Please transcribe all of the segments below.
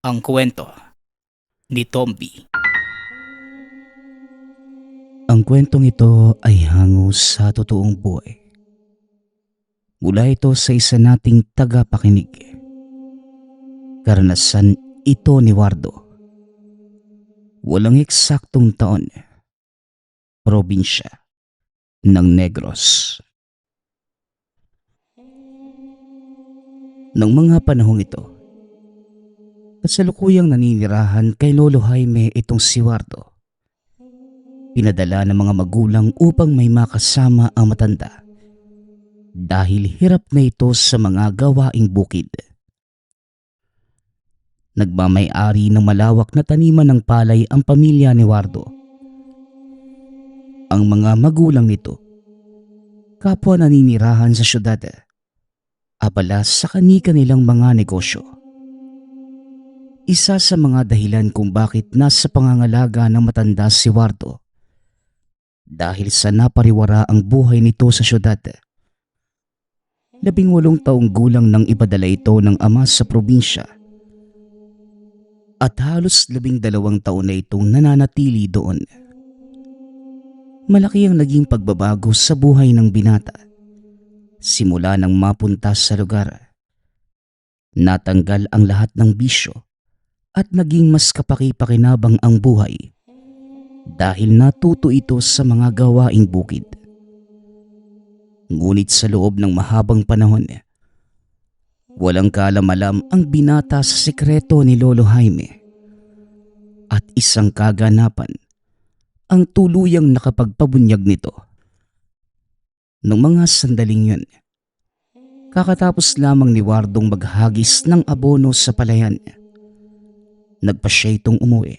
Ang kwento ni Tomby. Ang kwentong ito ay hango sa totoong buhay. Mula ito sa isa nating tagapakinig. Karanasan ito ni Wardo. Walang eksaktong taon. Probinsya ng Negros. Nang mga panahong ito, kasalukuyang naninirahan kay Lolo Jaime itong si Wardo. Pinadala ng mga magulang upang may makasama ang matanda dahil hirap na ito sa mga gawaing bukid. Nagmamay-ari ng malawak na taniman ng palay ang pamilya ni Wardo. Ang mga magulang nito, kapwa naninirahan sa syudad, abala sa kani-kanilang mga negosyo. Isa sa mga dahilan kung bakit nasa pangangalaga ng matanda si Wardo dahil sa napariwara ang buhay nito sa syudad. 18 taong gulang nang ipadala ito ng ama sa probinsya at halos 12 taon na itong nananatili doon. Malaki ang naging pagbabago sa buhay ng binata simula nang mapunta sa lugar. Natanggal ang lahat ng bisyo at naging mas kapaki-pakinabang ang buhay dahil natuto ito sa mga gawaing bukid. Ngunit sa loob ng mahabang panahon, walang kaalam-alam ang binata sa sekreto ni Lolo Jaime at isang kaganapan ang tuluyang nakapagpabunyag nito. Noong mga sandaling yun, kakatapos lamang ni Wardong maghagis ng abono sa palayan, nagpa siya itong umuwi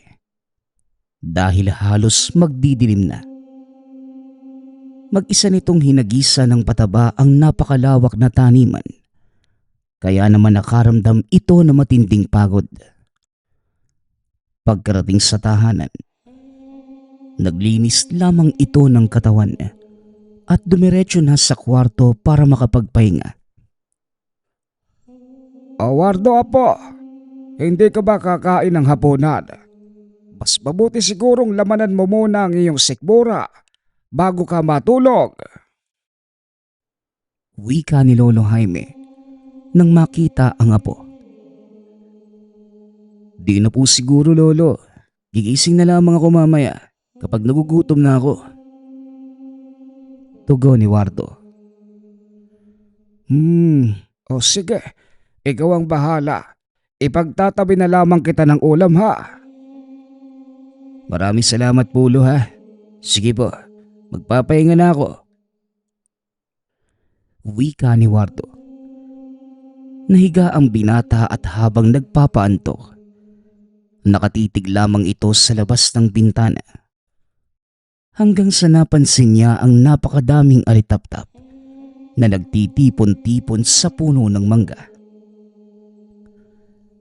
dahil halos magdidilim na. Mag-isa nitong hinagisa ng pataba ang napakalawak na taniman, kaya naman nakaramdam ito na matinding pagod. Pagkarating sa tahanan, naglinis lamang ito ng katawan at dumiretso na sa kwarto para makapagpahinga. Wardo apo, hindi ka ba kakain ng hapunan? Mas mabuti sigurong lamanan mo muna ang iyong sikmura bago ka matulog. Wika ni Lolo Jaime nang makita ang apo. Di na po siguro, Lolo. Gigising na lamang ako mamaya kapag nagugutom na ako. Tugon ni Wardo. O sige, ikaw ang bahala. Ipagtatabi na lamang kita ng ulam ha. Maraming salamat po, Lo, ha. Sige po, magpapahinga na ako. Wika ni Wardo. Nahiga ang binata at habang nagpapaantok, nakatitig lamang ito sa labas ng bintana. Hanggang sa napansin niya ang napakadaming alitaptap na nagtitipon-tipon sa puno ng mangga.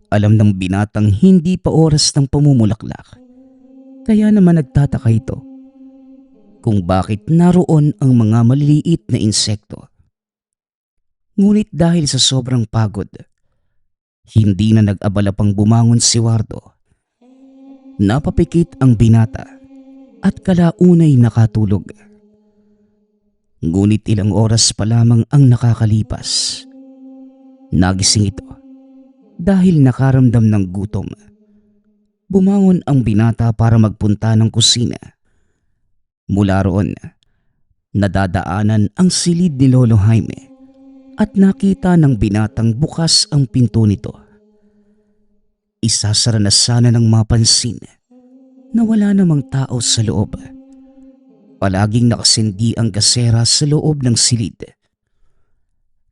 Alam ng binatang hindi pa oras ng pamumulaklak, kaya naman nagtataka ito kung bakit naroon ang mga maliliit na insekto. Ngunit dahil sa sobrang pagod, hindi na nag-abala pang bumangon si Wardo. Napapikit ang binata at kalaunay nakatulog. Ngunit ilang oras pa lamang ang nakakalipas. Nagising ito dahil nakaramdam ng gutom. Bumangon ang binata para magpunta ng kusina. Mula roon, nadadaanan ang silid ni Lolo Jaime at nakita ng binatang bukas ang pinto nito. Isasara na sana ng mapansin na wala namang tao sa loob. Palaging nakasindi ang gasera sa loob ng silid.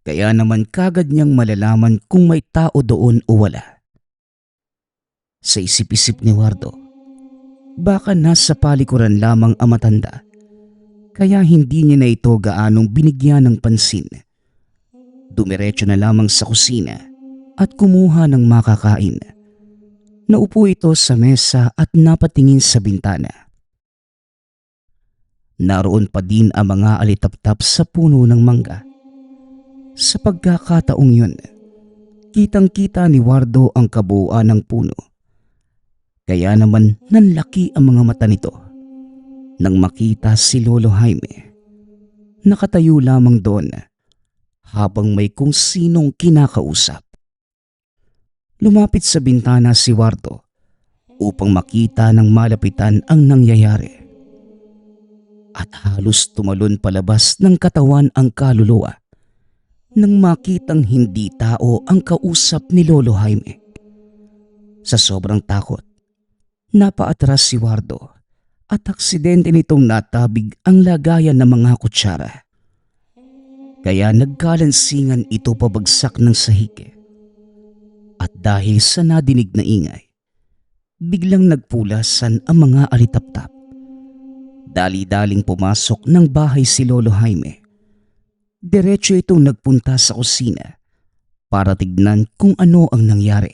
Kaya naman kagad niyang malalaman kung may tao doon o wala. Sa isip-isip ni Wardo, baka nasa palikuran lamang ang matanda, kaya hindi niya na ito gaanong binigyan ng pansin. Dumiretso na lamang sa kusina at kumuha ng makakain. Naupo ito sa mesa at napatingin sa bintana. Naroon pa din ang mga alitaptap sa puno ng mangga. Sa pagkakataong yun, Kitang-kita ni Wardo ang kabuuan ng puno. Kaya naman nanlaki ang mga mata nito nang makita si Lolo Jaime. Nakatayo lamang doon habang may kung sinong kinakausap. Lumapit sa bintana si Wardo upang makita ng malapitan ang nangyayari. At halos tumalon palabas ng katawan ang kaluluwa nang makitang hindi tao ang kausap ni Lolo Jaime. Sa sobrang takot, napaatras si Wardo at aksidente nitong natabig ang lagayan ng mga kutsara. Kaya nagkalansingan ito pabagsak ng sahig. At dahil sa nadinig na ingay, biglang nagpulasan ang mga alitaptap. Dali-daling pumasok ng bahay si Lolo Jaime. Diretso itong nagpunta sa kusina para tignan kung ano ang nangyari.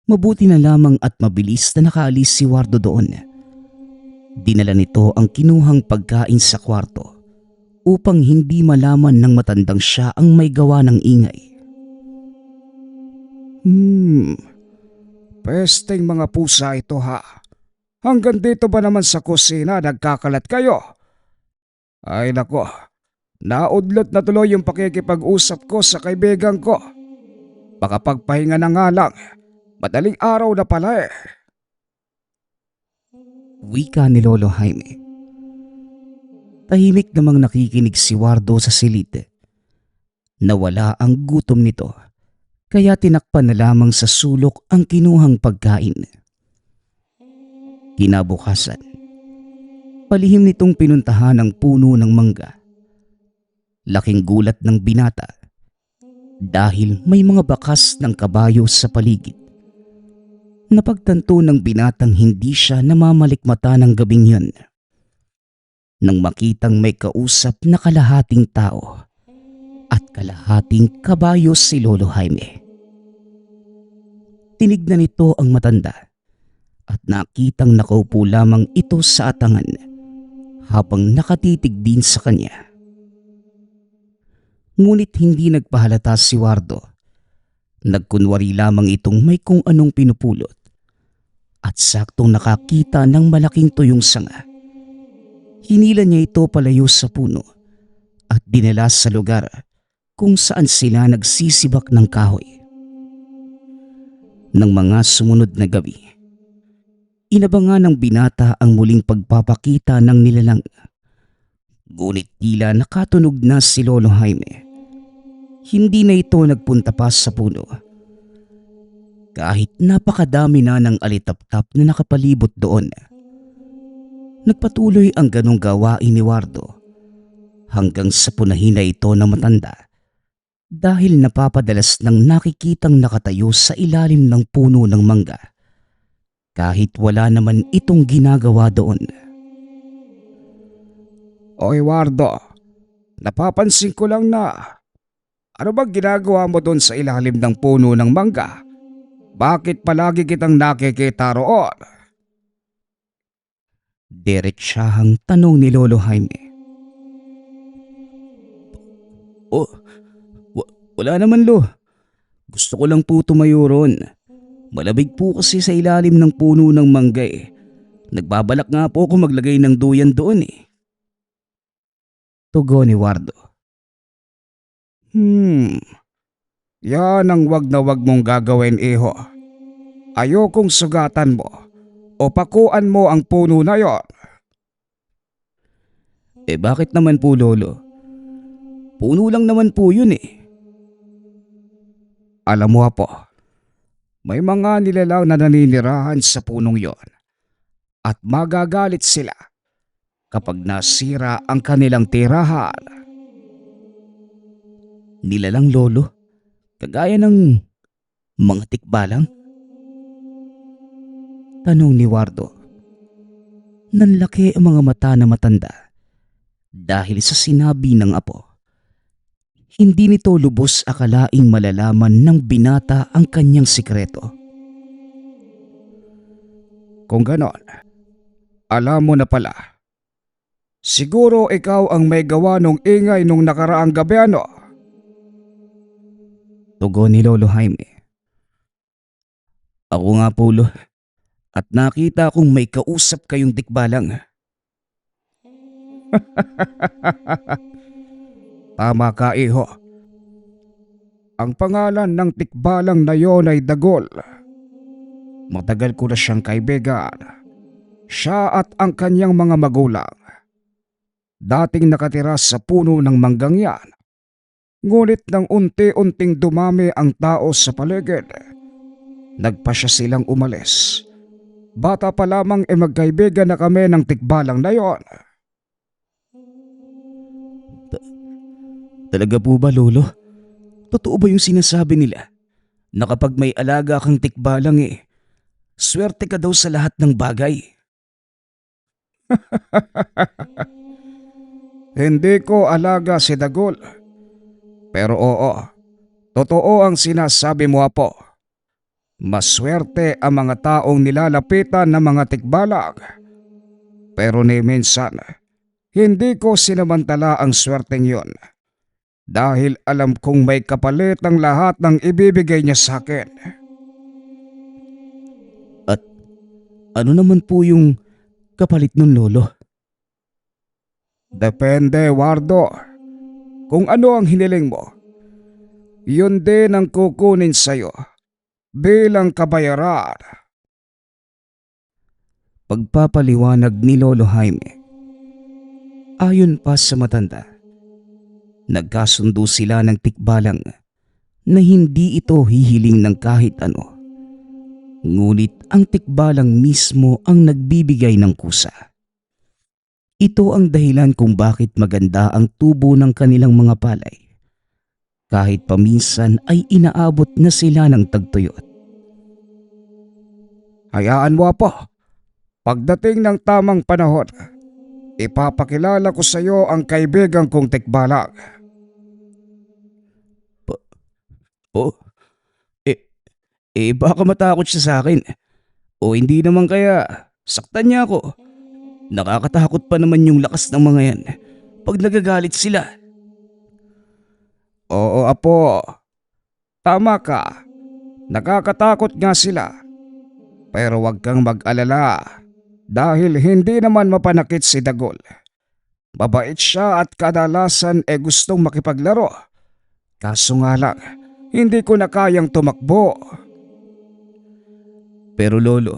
Mabuti na lamang at mabilis na nakaalis si Wardo doon. Dinala nito ang kinuhang pagkain sa kwarto upang hindi malaman ng matandang siya ang may gawa ng ingay. Pesteng mga pusa ito ha. Hanggang dito ba naman sa kusina nagkakalat kayo? Ay nako, naudlot na tuloy yung pakikipag-usap ko sa kaibigan ko. Baka pagpahinga na nga lang, madaling araw na pala eh. Wika ni Lolo Jaime. Tahimik namang nakikinig si Wardo sa silid. Nawala ang gutom nito, kaya tinakpan na lamang sa sulok ang kinuhang pagkain. Kinabukasan, palihim nitong pinuntahan ang puno ng mangga. Laking gulat ng binata dahil may mga bakas ng kabayo sa paligid. Napagtanto ng binatang hindi siya namamalikmata ng gabing yun. Nang makitang may kausap na kalahating tao at kalahating kabayo si Lolo Jaime. Tinignan nito ang matanda at nakitang nakaupo lamang ito sa atangan habang nakatitig din sa kanya. Ngunit hindi nagpahalata si Wardo. Nagkunwari lamang itong may kung anong pinupulot at saktong nakakita ng malaking tuyong sanga. Hinila niya ito palayo sa puno at dinala sa lugar kung saan sila nagsisibak ng kahoy. Nang mga sumunod na gabi, inabangan ng binata ang muling pagpapakita ng nilalang. Ngunit tila nakatunog na si Lolo Jaime. Hindi na ito nagpunta pa sa puno. Kahit napakadami na ng alitaptap na nakapalibot doon. Nagpatuloy ang ganong gawain ni Wardo hanggang sa punahin na ito na matanda dahil napapadalas ng nakikitang nakatayo sa ilalim ng puno ng mangga kahit wala naman itong ginagawa doon. Oy Wardo, napapansin ko lang na ano bang ginagawa mo doon sa ilalim ng puno ng mangga? Bakit palagi kitang nakikita roon? Diretsahang tanong ni Lolo Jaime. Wala naman lo. Gusto ko lang po tumayo ron. Malabig po kasi sa ilalim ng puno ng mangga eh. Nagbabalak nga po ako maglagay ng duyan doon eh. Tugon ni Wardo. Yan ang wag na wag mong gagawin, iho. Ayokong sugatan mo o pakuan mo ang puno na yon. Bakit naman po lolo? Puno lang naman po yun eh. Alam mo po, may mga nilalang na naninirahan sa punong yon at magagalit sila kapag nasira ang kanilang tirahan. Nilalang lolo? Kagaya ng mga tikbalang? Tanong ni Wardo. Nanlaki ang mga mata na matanda dahil sa sinabi ng apo. Hindi nito lubos akalaing malalaman ng binata ang kanyang sikreto. Kung ganon, alam mo na pala. Siguro ikaw ang may gawa nung ingay nung nakaraang gabi ano? Tugon ni Lolo Jaime. Ako nga po, at nakita kong may kausap kayong tikbalang. Tama ka, iho. Ang pangalan ng tikbalang na yon ay Dagol. Matagal ko na siyang kaibigan. Siya at ang kanyang mga magulang. Dating nakatira sa puno ng manggang yan. Ngunit nang unti-unting dumami ang tao sa paligid, nagpasya silang umalis. Bata pa lamang magkaibigan na kami ng tikbalang na yon. Talaga po ba, Lolo? Totoo ba yung sinasabi nila na kapag may alaga kang tikbalang swerte ka daw sa lahat ng bagay? Hindi ko alaga si Dagol. Pero oo, totoo ang sinasabi mo, Apo. Maswerte ang mga taong nilalapitan ng mga tikbalang. Pero ni minsan, hindi ko sinamantala ang swerteng yon. Dahil alam kong may kapalit ang lahat ng ibibigay niya sa akin. At ano naman po yung kapalit nun, Lolo? Depende, Wardo. Kung ano ang hiniling mo, yun din ang kukunin sa'yo bilang kabayaran. Pagpapaliwanag ni Lolo Jaime. Ayon pa sa matanda, nagkasundo sila ng tikbalang na hindi ito hihiling ng kahit ano. Ngunit ang tikbalang mismo ang nagbibigay ng kusa. Ito ang dahilan kung bakit maganda ang tubo ng kanilang mga palay. Kahit paminsan ay inaabot na sila ng tagtuyot. Hayaan mo, Apo. Pagdating ng tamang panahon, ipapakilala ko sa iyo ang kaibigan kong tikbalang. Baka matakot siya sa akin. O hindi naman kaya saktan niya ako. Nakakatakot pa naman yung lakas ng mga yan pag nagagalit sila. Oo, Apo. Tama ka. Nakakatakot nga sila. Pero wag kang mag-alala dahil hindi naman mapanakit si Dagol. Mabait siya at kadalasan gustong makipaglaro. Kaso nga lang, hindi ko na kayang tumakbo. Pero Lolo,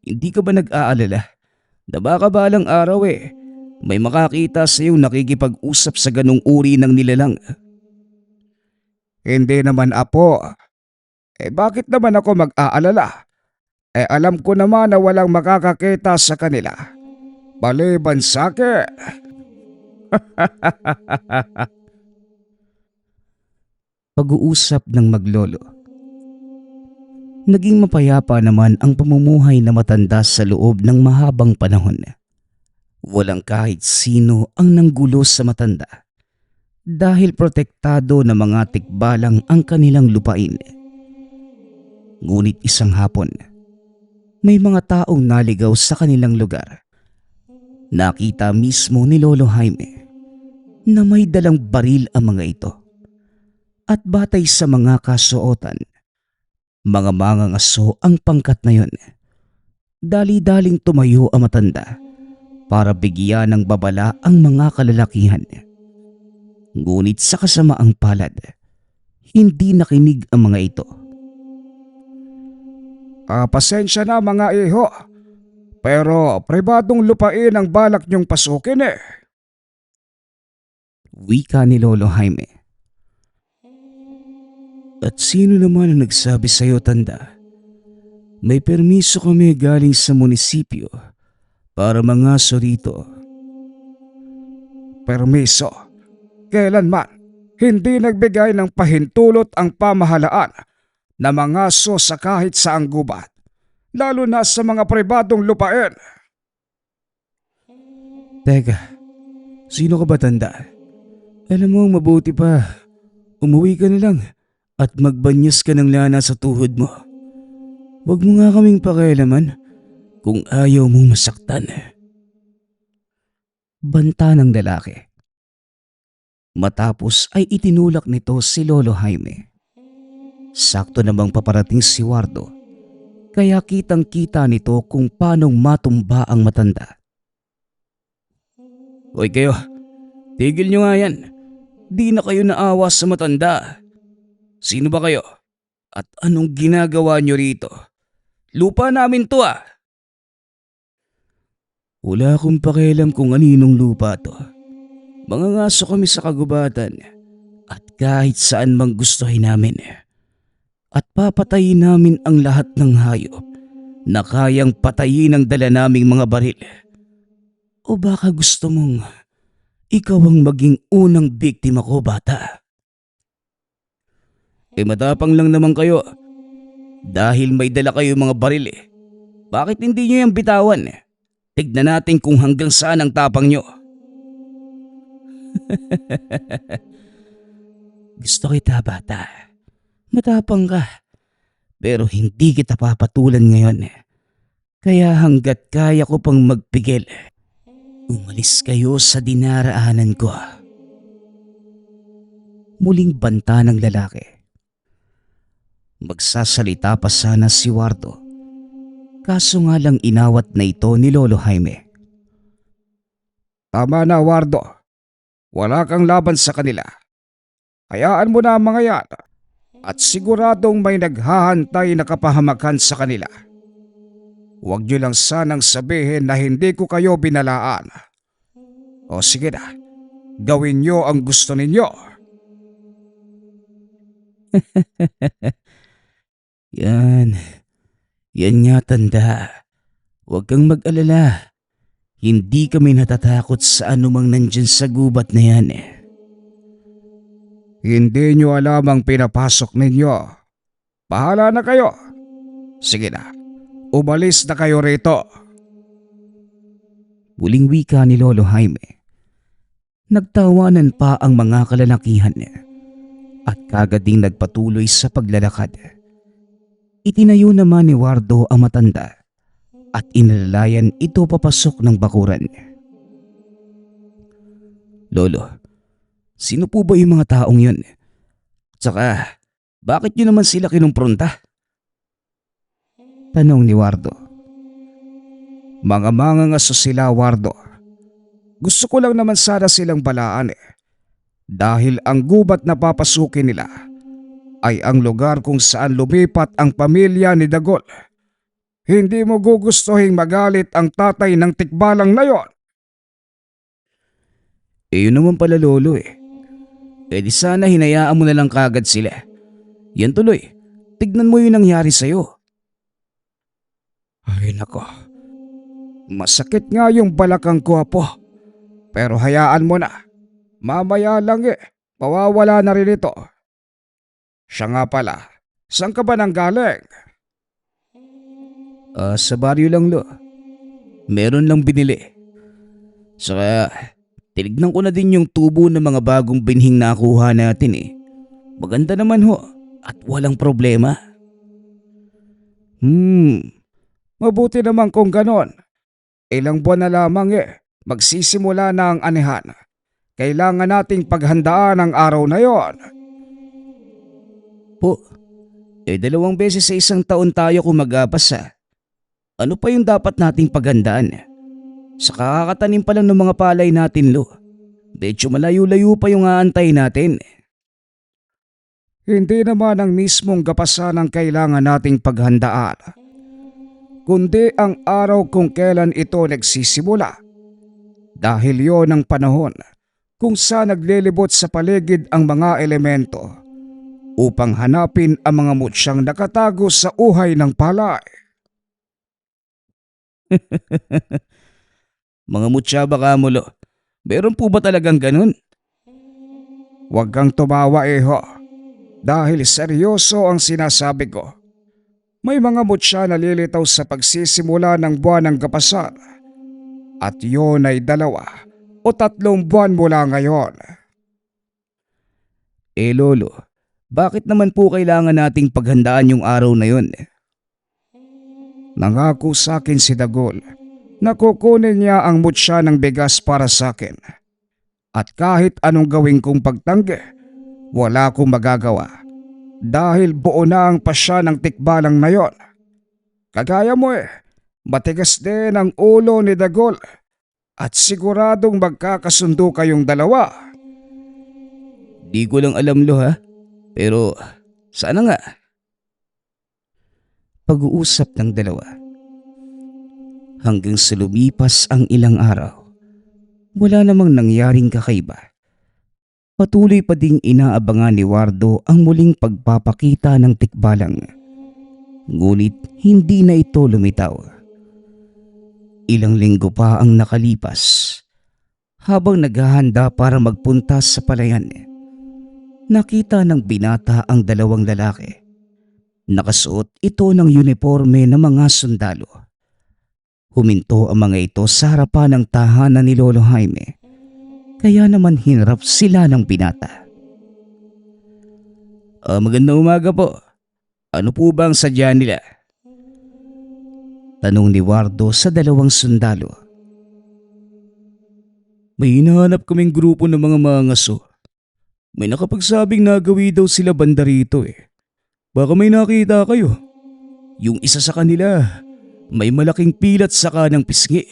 hindi ka ba nag-aalala na baka balang araw may makakita sa iyong nakikipag-usap sa ganong uri ng nilalang? Hindi naman, Apo. Bakit naman ako mag-aalala? Alam ko naman na walang makakakita sa kanila. Maliban sa akin. Pag-uusap ng maglolo. Naging mapayapa naman ang pamumuhay na matanda sa loob ng mahabang panahon. Walang kahit sino ang nanggulo sa matanda dahil protektado ng mga tikbalang ang kanilang lupain. Ngunit isang hapon, may mga taong naligaw sa kanilang lugar. Nakita mismo ni Lolo Jaime na may dalang baril ang mga ito. At batay sa mga kasuotan, mga mangangaso ang pangkat na yun. Dali-daling tumayo ang matanda para bigyan ng babala ang mga kalalakihan. Ngunit sa kasamaang palad, hindi nakinig ang mga ito. Pasensya na mga iho. Pero pribadong lupain ang balak niyong pasukin Wika ni Lolo Jaime. At sino naman ang nagsabi sa iyo, tanda? May permiso kami galing sa munisipyo para mangaso rito. Permiso? Kailanman hindi nagbigay ng pahintulot ang pamahalaan na mangaso sa kahit saang gubat, lalo na sa mga pribadong lupain. Teka, sino ka ba, tanda? Alam mo, mabuti pa. Umuwi ka na lang at magbanyas ka ng lana sa tuhod mo. Huwag mo nga kaming pakialaman kung ayaw mong masaktan. Banta ng lalaki. Matapos ay itinulak nito si Lolo Jaime. Sakto namang paparating si Wardo, kaya kitang-kita nito kung paanong matumba ang matanda. Hoy kayo, tigil nyo nga yan. Di na kayo naawa sa matanda. Sino ba kayo? At anong ginagawa nyo rito? Lupa namin to ah. Wala akong pakialam kung aninong lupa to. Mga ngaso kami sa kagubatan at kahit saan mang gustuhin namin. At papatayin namin ang lahat ng hayop na kayang patayin ang dala naming mga baril. O baka gusto mong ikaw ang maging unang biktima ko, bata? Matapang lang naman kayo. Dahil may dala kayo mga baril eh. Bakit hindi nyo yung bitawan? Tignan natin kung hanggang saan ang tapang nyo. Gusto kita, bata. Matapang ka. Pero hindi kita papatulan ngayon. Kaya hanggat kaya ko pang magpigil, umalis kayo sa dinaraanan ko. Muling banta ng lalaki. Magsasalita pa sana si Wardo. Kaso nga lang inawat na ito ni Lolo Jaime. Tama na, Wardo. Wala kang laban sa kanila. Hayaan mo na ang mga yan. At siguradong may naghahantay na kapahamakan sa kanila. Huwag nyo lang sanang sabihin na hindi ko kayo binalaan. O sige na, gawin nyo ang gusto ninyo. Yan nga, tanda. Huwag kang mag-alala. Hindi kami natatakot sa anumang nandyan sa gubat na yan. Hindi nyo alam ang pinapasok ninyo. Bahala na kayo. Sige na, umalis na kayo rito. Muling wika ni Lolo Jaime. Nagtawanan pa ang mga kalalakihan at kagad ding nagpatuloy sa paglalakad. Itinayo naman ni Wardo ang matanda at inalalayan ito papasok ng bakuran. Lolo, sino po ba yung mga taong yun? Tsaka, bakit nyo naman sila kinumpronta? Tanong ni Wardo. Mga mangangaso sila, Wardo. Gusto ko lang naman sana silang balaan eh. Dahil ang gubat na papasukin nila ay ang lugar kung saan lumipat ang pamilya ni Dagol. Hindi mo gugustuhin magalit ang tatay ng tikbalang na yon. Yun naman pala, Lolo eh. Di sana hinayaan mo na lang kagad sila. Yan tuloy, tignan mo yung nangyari sa'yo. Ay nako, masakit nga yung balakang ko, Apo. Pero hayaan mo na. Mamaya lang mawawala na rin ito. Siya nga pala, saan ka ba nang galing? Sa baryo lang, Lo. Meron lang binili. Saka, tinignan ko na din yung tubo ng mga bagong binhing nakuha natin eh. Maganda naman ho at walang problema. Mabuti naman kung ganon. Ilang buwan na lamang magsisimula na ang anihan. Kailangan nating paghandaan ang araw na yon. Po, 2 beses sa isang taon tayo kumagapasa. Ano pa yung dapat nating paghandaan? Sa kakatanim pa lang ng mga palay natin, Lo. Medyo malayo-layo pa yung aantay natin. Hindi naman ang mismong gapasan ang kailangan nating paghandaan, kundi ang araw kung kailan ito nagsisimula. Dahil yon ang panahon kung saan naglilibot sa paligid ang mga elemento upang hanapin ang mga mutsyang nakatago sa uhay ng palay. Mga mutya ba ka mo, Lo? Meron po ba talagang ganun? Huwag kang tumawa, Eho. Dahil seryoso ang sinasabi ko. May mga mutya na lilitaw sa pagsisimula ng buwan ng kapasan. At yun ay 2 o 3 buwan mula ngayon. Lolo, bakit naman po kailangan nating paghandaan yung araw na yun? Nangako sa akin si Dagol na kukunin niya ang mutya ng bigas para sa akin. At kahit anong gawin kong pagtanggi, wala akong magagawa. dahil buo na ang pasya ng tikbalang na yon. Kagaya mo matigas din ang ulo ni Dagol at siguradong magkakasundo kayong dalawa. Di ko lang alam lo ha, pero sana nga. Pag-uusap ng dalawa. Hanggang sa lumipas ang ilang araw, wala namang nangyaring kakaiba. Patuloy pa ding inaabangan ni Wardo ang muling pagpapakita ng tikbalang. Ngunit hindi na ito lumitaw. Ilang linggo pa ang nakalipas. Habang naghahanda para magpunta sa palayan, nakita ng binata ang dalawang lalaki. Nakasuot ito ng uniforme ng mga sundalo. Huminto ang mga ito sa harapan ng tahanan ni Lolo Jaime. Kaya naman hinarap sila ng binata. Magandang umaga po. Ano po ba ang sadya nila? Tanong ni Wardo sa dalawang sundalo. May hinahanap kaming grupo ng mga mangaso. May nakapagsabing nagawi daw sila banda rito Baka may nakita kayo. Yung isa sa kanila, may malaking pilat sa kanang pisngi.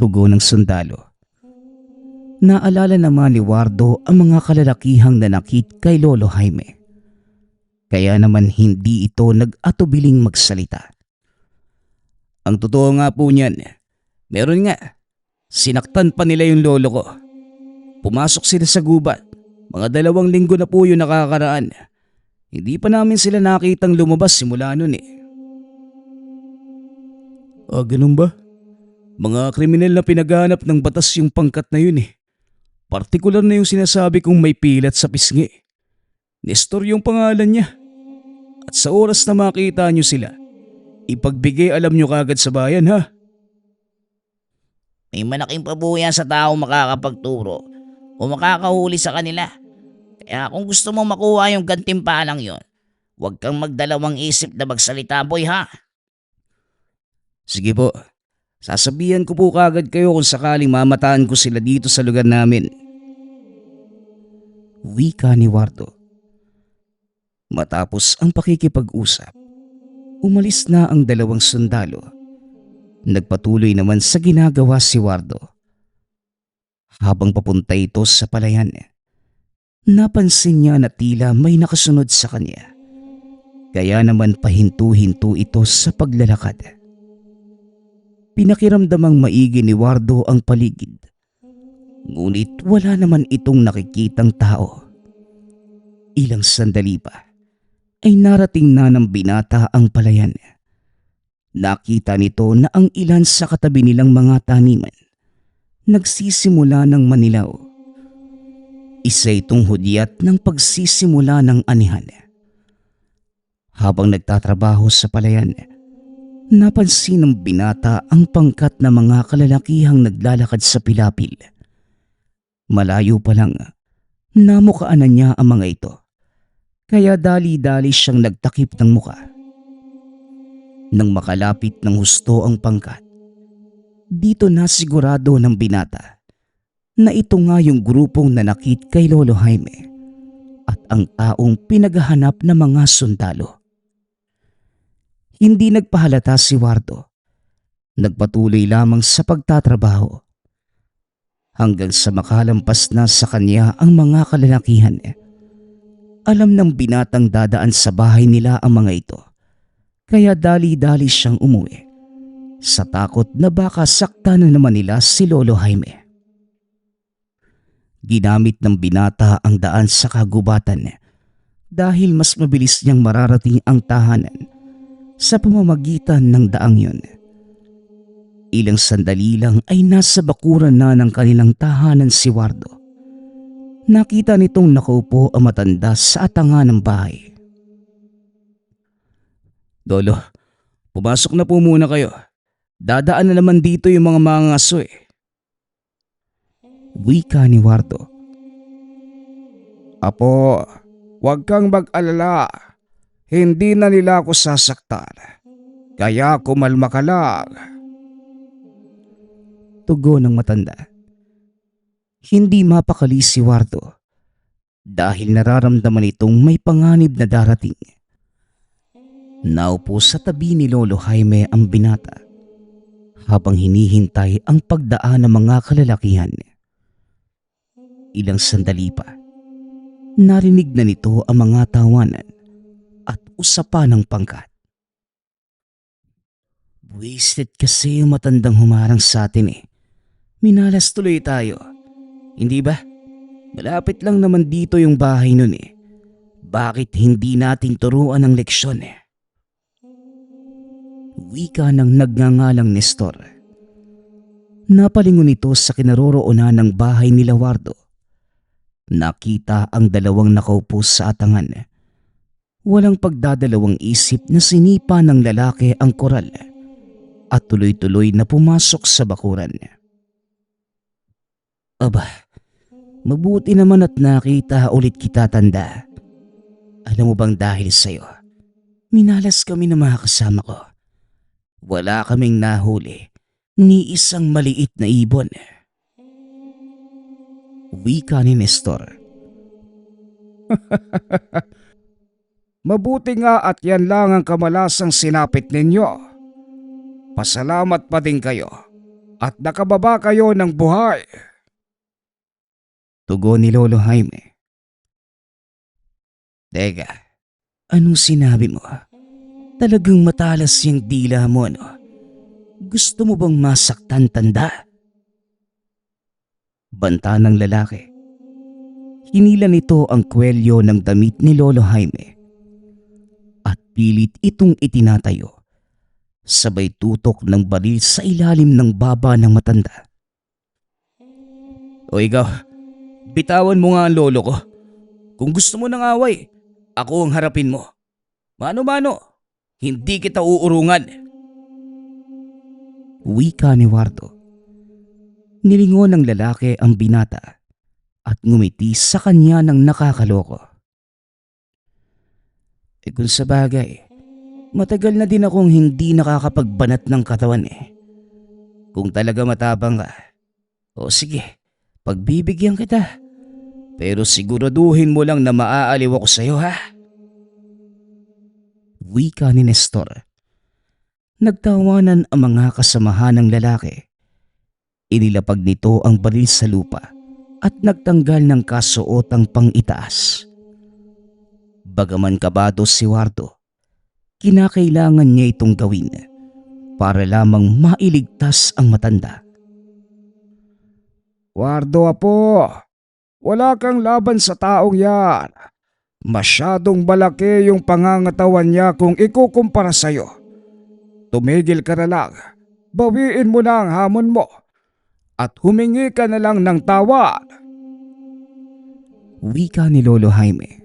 Tugon ng sundalo. Naalala naman ni Wardo ang mga kalalakihang nanakit kay Lolo Jaime. Kaya naman hindi ito nag-atubiling magsalita. Ang totoo nga po niyan, meron nga. Sinaktan pa nila yung lolo ko. Pumasok sila sa gubat. Mga 2 linggo na po yung nakakaraan. Hindi pa namin sila nakitang lumabas simula nun ganun ba? Mga kriminal na pinaghanap ng batas yung pangkat na yun Partikular na yung sinasabi kong may pilat sa pisngi. Nestor yung pangalan niya. At sa oras na makita nyo sila, ipagbigay alam nyo kagad sa bayan ha. May malaking pabuya sa tao makakapagturo o makakahuli sa kanila. Kaya kung gusto mo makuha yung gantimpalang yon, huwag kang magdalawang isip na magsalita, boy ha. Sige po, sasabihan ko po kagad kayo kung sakaling mamataan ko sila dito sa lugar namin. Wika ni Wardo. Matapos ang pakikipag-usap, umalis na ang dalawang sundalo. Nagpatuloy naman sa ginagawa si Wardo. Habang papunta ito sa palayan, napansin niya na tila may nakasunod sa kanya. Kaya naman pahinto-hinto ito sa paglalakad. Pinakiramdamang maigi ni Wardo ang paligid. Ngunit wala naman itong nakikitang tao. Ilang sandali pa ay narating na ng binata ang palayan. Nakita nito na ang ilan sa katabi nilang mga taniman nagsisimula ng manilaw. Isa itong hudyat ng pagsisimula ng anihan. Habang nagtatrabaho sa palayan, napansin ng binata ang pangkat na mga kalalakihang naglalakad sa pilapil. Malayo pa lang, namukaan na niya ang mga ito. Kaya dali-dali siyang nagtakip ng muka. Nang makalapit ng husto ang pangkat, dito na sigurado ng binata na ito nga yung grupong nanakit kay Lolo Jaime at ang taong pinaghahanap ng mga sundalo. Hindi nagpahalata si Wardo. Nagpatuloy lamang sa pagtatrabaho hanggang sa makalampas na sa kanya ang mga kalalakihan. Alam ng binatang dadaan sa bahay nila ang mga ito, kaya dali-dali siyang umuwi sa takot na baka saktan na naman nila si Lolo Jaime. Ginamit ng binata ang daan sa kagubatan dahil mas mabilis niyang mararating ang tahanan sa pamamagitan ng daang yun. Ilang sandali lang ay nasa bakuran na ng kanilang tahanan si Wardo. Nakita nitong nakaupo ang matanda sa atanga ng bahay. Lolo, pumasok na po muna kayo. Dadaan na naman dito yung mga mangaso Wika ni Wardo. Apo, huwag kang mag-alala. Hindi na nila ako sasaktan. Kaya kumalma ka lang. Tugon ng matanda. Hindi mapakali si Wardo dahil nararamdaman itong may panganib na darating. Naupo sa tabi ni Lolo Jaime ang binata habang hinihintay ang pagdaan ng mga kalalakihan. Ilang sandali pa, narinig na nito ang mga tawanan at usapan ng pangkat. Wasted kasi yung matandang humarang sa atin eh. Minalas tuloy tayo. Hindi ba? Malapit lang naman dito yung bahay nun eh. Bakit hindi natin turuan ng leksyon eh? Wika ng nagngangalang Nestor. Napalingon ito sa kinaroroonan ng bahay ni Lawardo. Nakita ang dalawang nakaupo sa atangan. Walang pagdadalawang isip na sinipa ng lalaki ang koral at tuloy-tuloy na pumasok sa bakuran. Aba, mabuti naman at nakita ulit kita, tanda. Alam mo bang dahil sa'yo, minalas kami ng mga kasama ko. Wala kaming nahuli ni isang maliit na ibon. Wika ni Nestor. Mabuti nga at yan lang ang kamalasang sinapit ninyo. Pasalamat pa din kayo at nakababa kayo ng buhay. Tugon ni Lolo Jaime. Teka, anong sinabi mo? Talagang matalas yung dila mo, no? Gusto mo bang masaktan, tanda? Banta ng lalaki. Hinila nito ang kwelyo ng damit ni Lolo Jaime at pilit itong itinatayo. Sabay tutok ng baril sa ilalim ng baba ng matanda. O ikaw, bitawan mo nga ang lolo ko. Kung gusto mo ng away, ako ang harapin mo. Mano-mano, hindi kita uurungan. Wika ni Wardo. Nilingon ng lalaki ang binata at ngumiti sa kanya ng nakakaloko. Kung sa bagay, matagal na din akong hindi nakakapagbanat ng katawan eh. Kung talaga matapang ka, o sige, pagbibigyan kita. Pero siguraduhin mo lang na maaaliw ako sa'yo, ha? Wika ni Nestor. Nagtawanan ang mga kasamahan ng lalaki. Inilapag nito ang baril sa lupa at nagtanggal ng kasuotang pang-itaas. Bagaman kabado si Wardo, kinakailangan niya itong gawin para lamang mailigtas ang matanda. Wardo, apo, wala kang laban sa taong yan. Masyadong malaki yung pangangatawan niya kung ikukumpara sa'yo. Tumigil ka na lang, bawiin mo na ang hamon mo at humingi ka na lang ng tawad. Wika ni Lolo Jaime.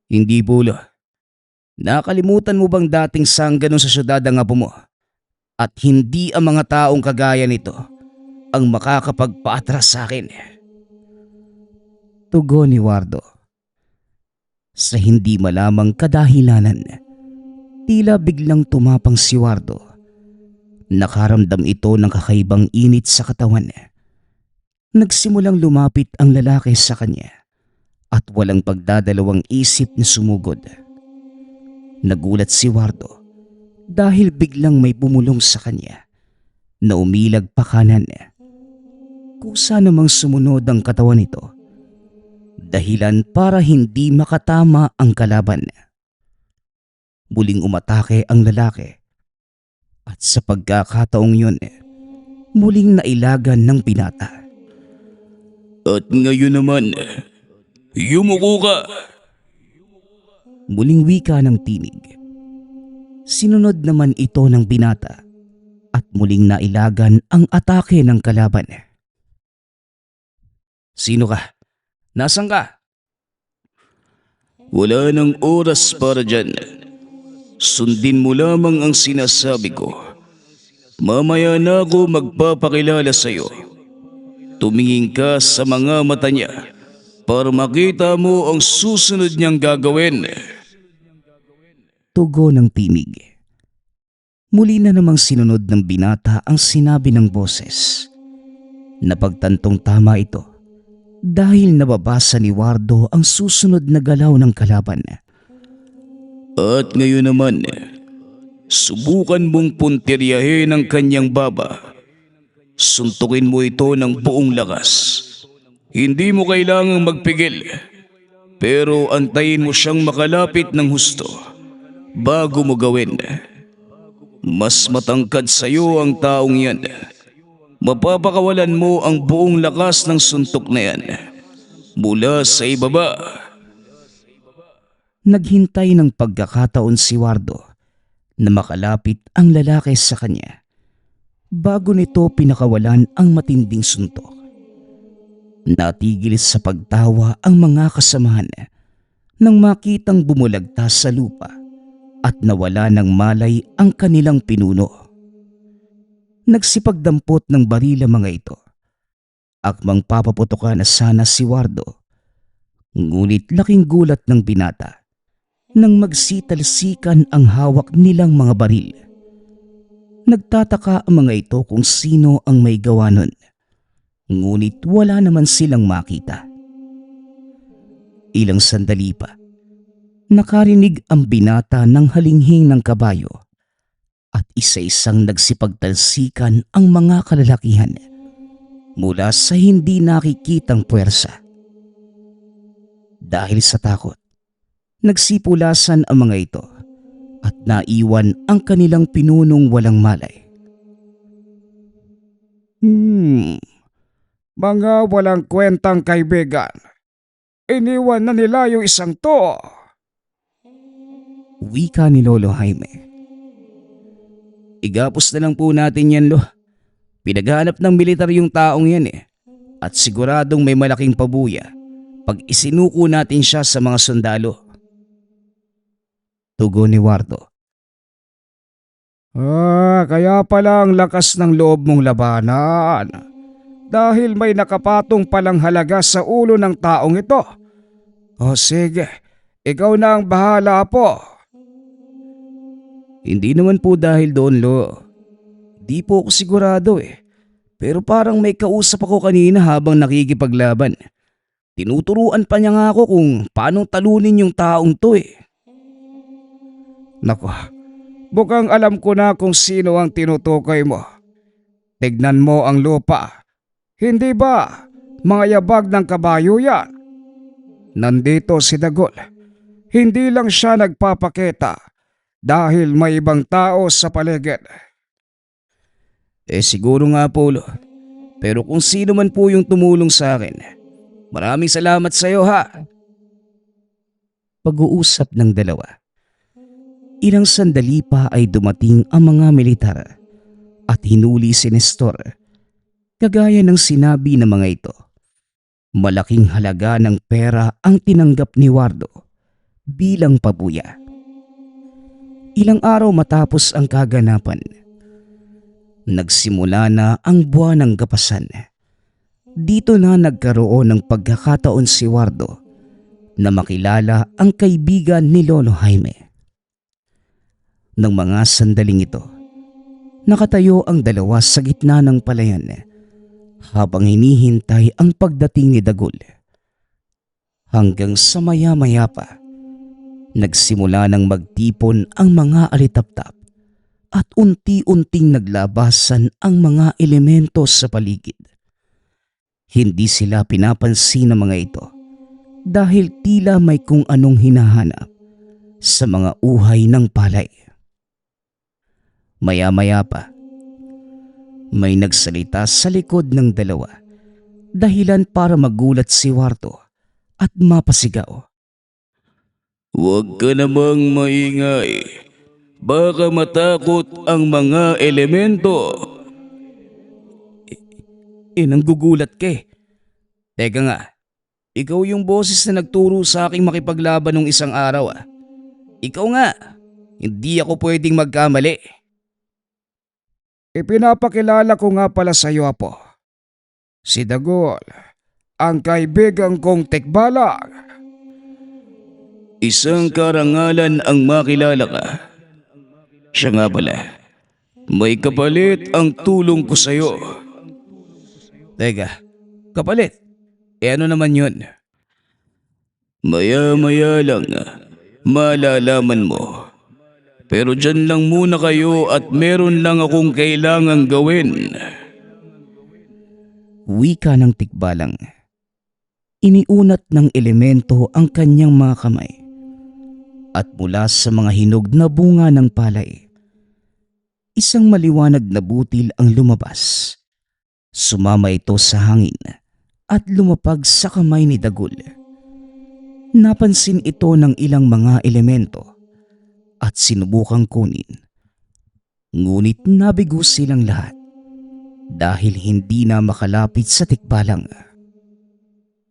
Hindi, Bulo. Nakalimutan mo bang dating sangganon sa syudad ang apo mo? At hindi ang mga taong kagaya nito ang makakapagpaatras sa akin. Tugon ni Wardo. Sa hindi malamang kadahilanan, tila biglang tumapang si Wardo. Nakaramdam ito ng kakaibang init sa katawan. Nagsimulang lumapit ang lalaki sa kanya at walang pagdadalawang isip na sumugod. Nagulat si Wardo dahil biglang may bumulong sa kanya na umilag pa kanan. Kusa namang sumunod ang katawan nito, dahilan para hindi makatama ang kalaban. Muling umatake ang lalaki at sa pagkakataong yun, muling nailagan ng binata. At ngayon naman, yumuko ka! Muling wika ng tinig. Sinunod naman ito ng binata at muling nailagan ang atake ng kalaban. Sino ka? Nasaan ka? Wala nang oras para dyan. Sundin mo lamang ang sinasabi ko. Mamaya na ako magpapakilala sa'yo. Tumingin ka sa mga mata niya para makita mo ang susunod niyang gagawin. Tugo ng tinig. Muli na namang sinunod ng binata ang sinabi ng boses. Napagtantong tama ito dahil nababasa ni Wardo ang susunod na galaw ng kalaban. At ngayon naman, subukan mong puntiryahin ang kanyang baba. Suntukin mo ito ng buong lakas. Hindi mo kailangang magpigil, pero antayin mo siyang makalapit ng husto bago mo gawin. Mas matangkad sa iyo ang taong yan. Mapapakawalan mo ang buong lakas ng suntok na yan mula sa ibaba. Naghintay ng pagkakataon si Wardo na makalapit ang lalaki sa kanya bago nito pinakawalan ang matinding suntok. Natigil sa pagtawa ang mga kasamahan nang makitang bumulagtas sa lupa at nawala ng malay ang kanilang pinuno. Nagsipagdampot ng baril ang mga ito. Akmang papaputukan na sana si Wardo, ngunit laking gulat ng binata nang magsitalsikan ang hawak nilang mga baril. Nagtataka ang mga ito kung sino ang may gawa nun, ngunit wala naman silang makita. Ilang sandali pa, nakarinig ang binata ng halinghing ng kabayo at isa-isang nagsipagtalsikan ang mga kalalakihan mula sa hindi nakikitang puwersa. Dahil sa takot, nagsipulasan ang mga ito at naiwan ang kanilang pinunong walang malay. Mga walang kwentang kaibigan. Iniwan na nila yung isang to. Wika ni Lolo Jaime. Igapos na lang po natin yan, Lo. Pinaghanap ng militar yung taong yan At siguradong may malaking pabuya pag isinuko natin siya sa mga sundalo. Tugon ni Wardo. Kaya pala ang lakas ng loob mong labanan. Dahil may nakapatong palang halaga sa ulo ng taong ito. O sige, ikaw na ang bahala po. Hindi naman po dahil doon, Lo. Di po ako sigurado Pero parang may kausap ako kanina habang nakikipaglaban. Tinuturuan pa niya nga ako kung paano talunin yung taong to Nako, mukhang alam ko na kung sino ang tinutukoy mo. Tignan mo ang lupa. Hindi ba mga yabag ng kabayo yan? Nandito si Dagol. Hindi lang siya nagpapakita dahil may ibang tao sa paligid. Siguro nga po, Lo. Pero kung sino man po yung tumulong sa akin, maraming salamat sa iyo, ha. Pag-uusap ng dalawa. Ilang sandali pa ay dumating ang mga militar at hinuli si Nestor. Kagaya ng sinabi ng mga ito, malaking halaga ng pera ang tinanggap ni Wardo bilang pabuya. Ilang araw matapos ang kaganapan, nagsimula na ang buwan ng Gapasan. Dito na nagkaroon ng pagkakataon si Wardo na makilala ang kaibigan ni Lolo Jaime. Nang mga sandaling ito, nakatayo ang dalawa sa gitna ng palayan habang hinihintay ang pagdating ni Dagol. Hanggang sa maya-maya pa, nagsimula ng magtipon ang mga alitaptap at unti-unting naglabasan ang mga elemento sa paligid. Hindi sila pinapansin ng mga ito dahil tila may kung anong hinahanap sa mga uhay ng palay. Maya-maya pa, may nagsalita sa likod ng dalawa, dahilan para magulat si Wardo at mapasigaw. Huwag ka namang maingay. Baka matakot ang mga elemento. Nanggugulat ka Teka nga, ikaw yung boses na nagturo sa aking makipaglaban nung isang araw Ikaw nga, hindi ako pwedeng magkamali. Ipinapakilala ko nga pala sa iyo, Apo. Si Dagol, ang kaibigan kong tikbalang. Isang karangalan ang makilala ka. Siya nga pala, may kapalit ang tulong ko sa iyo. Teka, kapalit? Ano naman yun? Maya-maya lang, malalaman mo. Pero dyan lang muna kayo at meron lang akong kailangang gawin. Wika ng tikbalang. Iniunat ng elemento ang kanyang mga kamay. At mula sa mga hinog na bunga ng palay, isang maliwanag na butil ang lumabas. Sumama ito sa hangin at lumapag sa kamay ni Dagul. Napansin ito ng ilang mga elemento at sinubukang kunin. Ngunit nabigo silang lahat dahil hindi na makalapit sa tikbalang.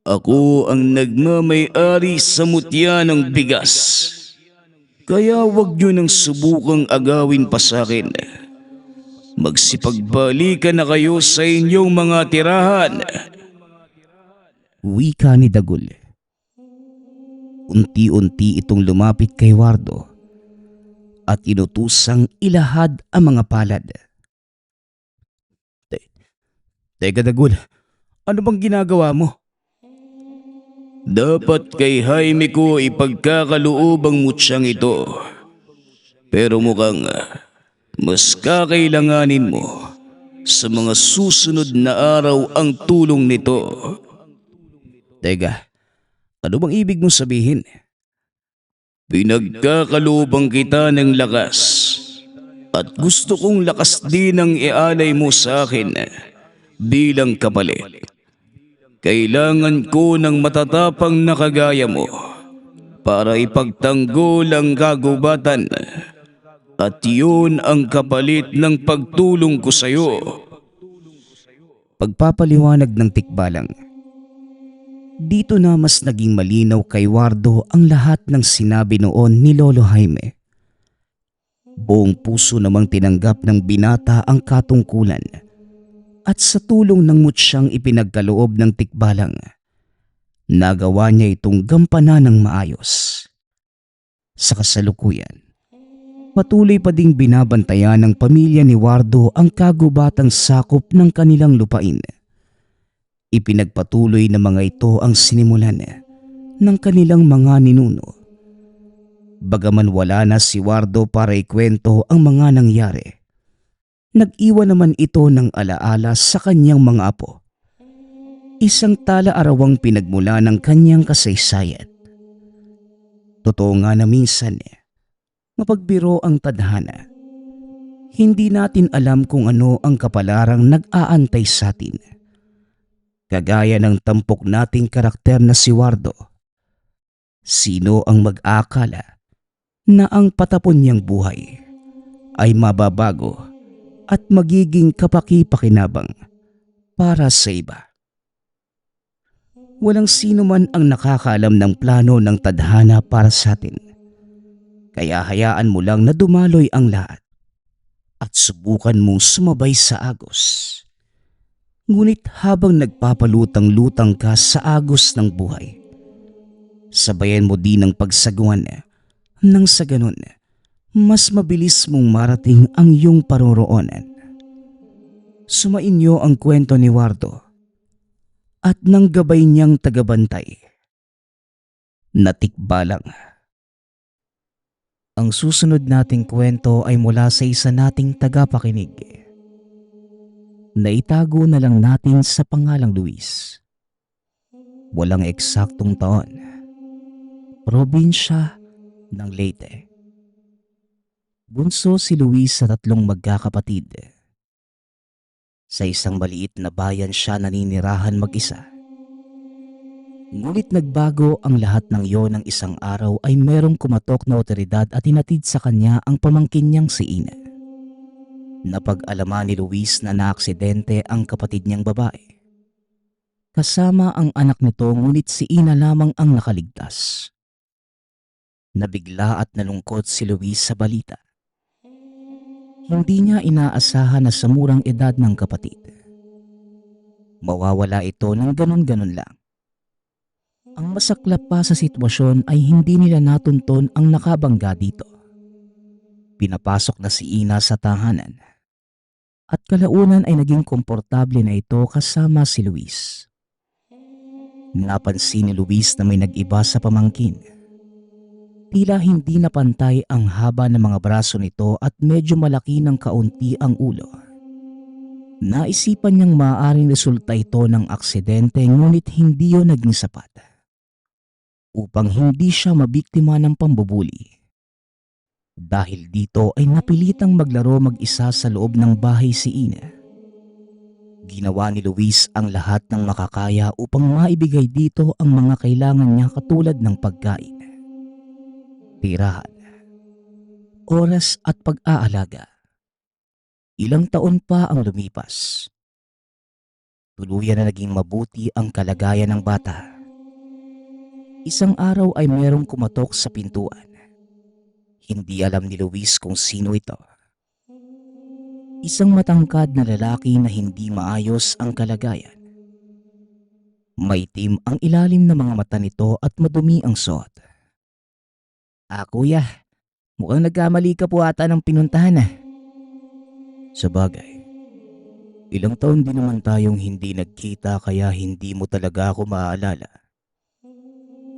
Ako ang nagmamay-ari sa mutya ng bigas. Kaya wag nyo nang subukang agawin pa sa akin. Magsipagbalikan na kayo sa inyong mga tirahan. Wika ni Dagul. Unti-unti itong lumapit kay Wardo at inutusang ilahad ang mga palad. Teka Dagul, ano bang ginagawa mo? Dapat kay Jaime ko ipagkakaloob ang mutyang ito. Pero mukhang mas kakailanganin mo sa mga susunod na araw ang tulong nito. Teka, ano bang ibig mong sabihin? Pinagkakalooban kita ng lakas at gusto kong lakas din ang ialay mo sa akin bilang kapalit. Kailangan ko ng matatapang na kagaya mo para ipagtanggol ang kagubatan at yun ang kapalit ng pagtulong ko sa iyo. Pagpapaliwanag ng tikbalang. Dito na mas naging malinaw kay Wardo ang lahat ng sinabi noon ni Lolo Jaime. Buong puso namang tinanggap ng binata ang katungkulan at sa tulong ng mutsyang ipinagkaloob ng tikbalang, nagawa niya itong gampanan ng maayos. Sa kasalukuyan, patuloy pa ding binabantayan ng pamilya ni Wardo ang kagubatang sakop ng kanilang lupain. Ipinagpatuloy ng mga ito ang sinimulan ng kanilang mga ninuno. Bagaman wala na si Wardo para ikwento ang mga nangyari, nag-iwan naman ito ng alaala sa kanyang mga apo. Isang tala-arawang pinagmula ng kanyang kasaysayan. Totoo nga na minsan, mapagbiro ang tadhana. Hindi natin alam kung ano ang kapalarang nag-aantay sa atin. Kagaya ng tampok nating karakter na si Wardo. Sino ang mag-akala na ang patapon niyang buhay ay mababago at magiging kapaki-pakinabang para sa iba? Walang sino man ang nakakaalam ng plano ng tadhana para sa atin. Kaya hayaan mo lang na dumaloy ang lahat at subukan mong sumabay sa agos. Ngunit habang nagpapalutang-lutang ka sa agos ng buhay, sabayan mo din ang pagsagwan nang sa ganun, mas mabilis mong marating ang iyong paroroonan. Sumainyo ang kwento ni Wardo at ng gabay niyang tagabantay. Natikbalang. Ang susunod nating kwento ay mula sa isa nating tagapakinig. Naitago na lang natin sa pangalang Luis. Walang eksaktong taon. Probinsya ng Leyte. Bunso si Luis sa 3 magkakapatid. Sa isang maliit na bayan siya naninirahan mag-isa. Ngunit nagbago ang lahat ng iyon ng isang araw ay merong kumatok na otoridad at hinatid sa kanya ang pamangkin niyang si Ina. Napag-alaman ni Luis na naaksidente ang kapatid niyang babae. Kasama ang anak nito ngunit si Ina lamang ang nakaligtas. Nabigla at nalungkot si Luis sa balita. Hindi niya inaasahan na sa murang edad ng kapatid, mawawala ito ng ganon-ganon lang. Ang masaklap pa sa sitwasyon ay hindi nila natunton ang nakabangga dito. Pinapasok na si Ina sa tahanan at kalaunan ay naging komportable na ito kasama si Luis. Napansin ni Luis na may nag-iba sa pamangkin. Tila hindi na pantay ang haba ng mga braso nito at medyo malaki ng kaunti ang ulo. Naisipan niyang maaaring resulta ito ng aksidente ngunit hindi yun naging sapat upang hindi siya mabiktima ng pambubuli. Dahil dito ay napilitang maglaro mag-isa sa loob ng bahay si Ina. Ginawa ni Luis ang lahat ng makakaya upang maibigay dito ang mga kailangan niya katulad ng pagkain, tirahan, oras at pag-aalaga. Ilang taon pa ang lumipas. Tuluyan na naging mabuti ang kalagayan ng bata. Isang araw ay merong kumatok sa pintuan. Hindi alam ni Luis kung sino ito. Isang matangkad na lalaki na hindi maayos ang kalagayan. Maitim ang ilalim ng mga mata nito at madumi ang suot. Kuya, mukhang nagkamali ka po ata ng pinuntahan . Sabagay, ilang taon din naman tayong hindi nagkita kaya hindi mo talaga ako maaalala.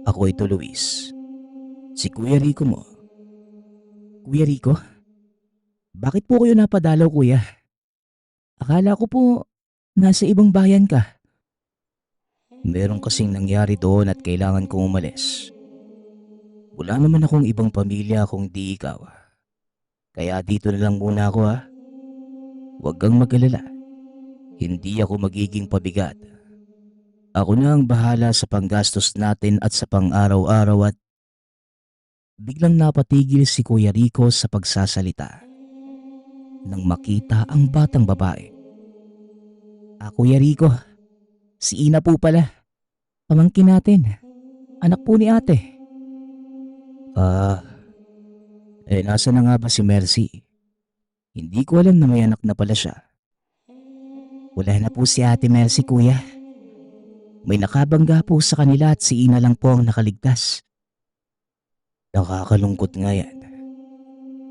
Ako ito, Luis. Si Kuya Rico mo. Kuya Rico? Bakit po kayo napadalaw, kuya? Akala ko po nasa ibang bayan ka. Meron kasing nangyari doon at kailangan kong umalis. Wala naman akong ibang pamilya kung di ikaw. Kaya dito na lang muna ako . Huwag kang mag-alala. Hindi ako magiging pabigat. Ako na ang bahala sa panggastos natin at sa pang-araw-araw at biglang napatigil si Kuya Rico sa pagsasalita nang makita ang batang babae. Kuya Rico, si Ina po pala. Pamangkin natin. Anak po ni ate. Nasa na nga ba si Mercy? Hindi ko alam na may anak na pala siya. Wala na po si ate Mercy, kuya. May nakabangga po sa kanila at si Ina lang po ang nakaligtas. Nakakalungkot nga yan.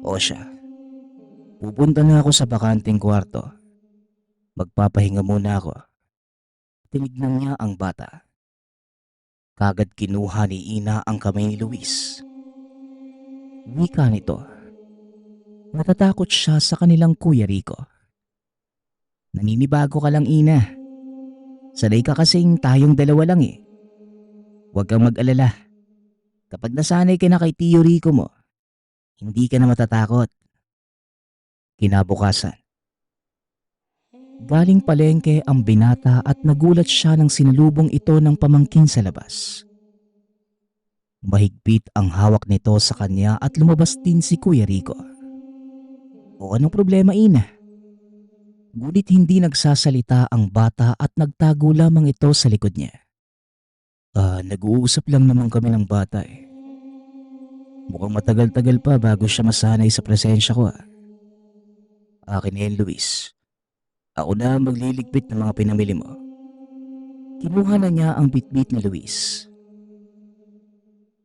O siya. Pupunta na ako sa bakanting kwarto. Magpapahinga muna ako. Tinignan niya ang bata. Kagad kinuha ni Ina ang kamay ni Luis. Wika nito. Natatakot siya sa kanilang Kuya Rico. Naninibago ka lang, Ina. Sanay ka kasing tayong dalawa lang . Huwag kang mag-alala. Kapag nasanay ka na kay Tio Rico mo, hindi ka na matatakot. Kinabukasan, galing palengke ang binata at nagulat siya nang sinalubong ito ng pamangkin sa labas. Mahigpit ang hawak nito sa kanya at lumabas din si Kuya Rico. O anong problema, Ina? Ngunit hindi nagsasalita ang bata at nagtago lamang ito sa likod niya. Nag-uusap lang naman kami ng bata . Mukhang matagal-tagal pa bago siya masanay sa presensya ko . Akin na yan, Luis. Ako na magliligpit ng mga pinamili mo. Kinuha na niya ang bitbit ni Luis.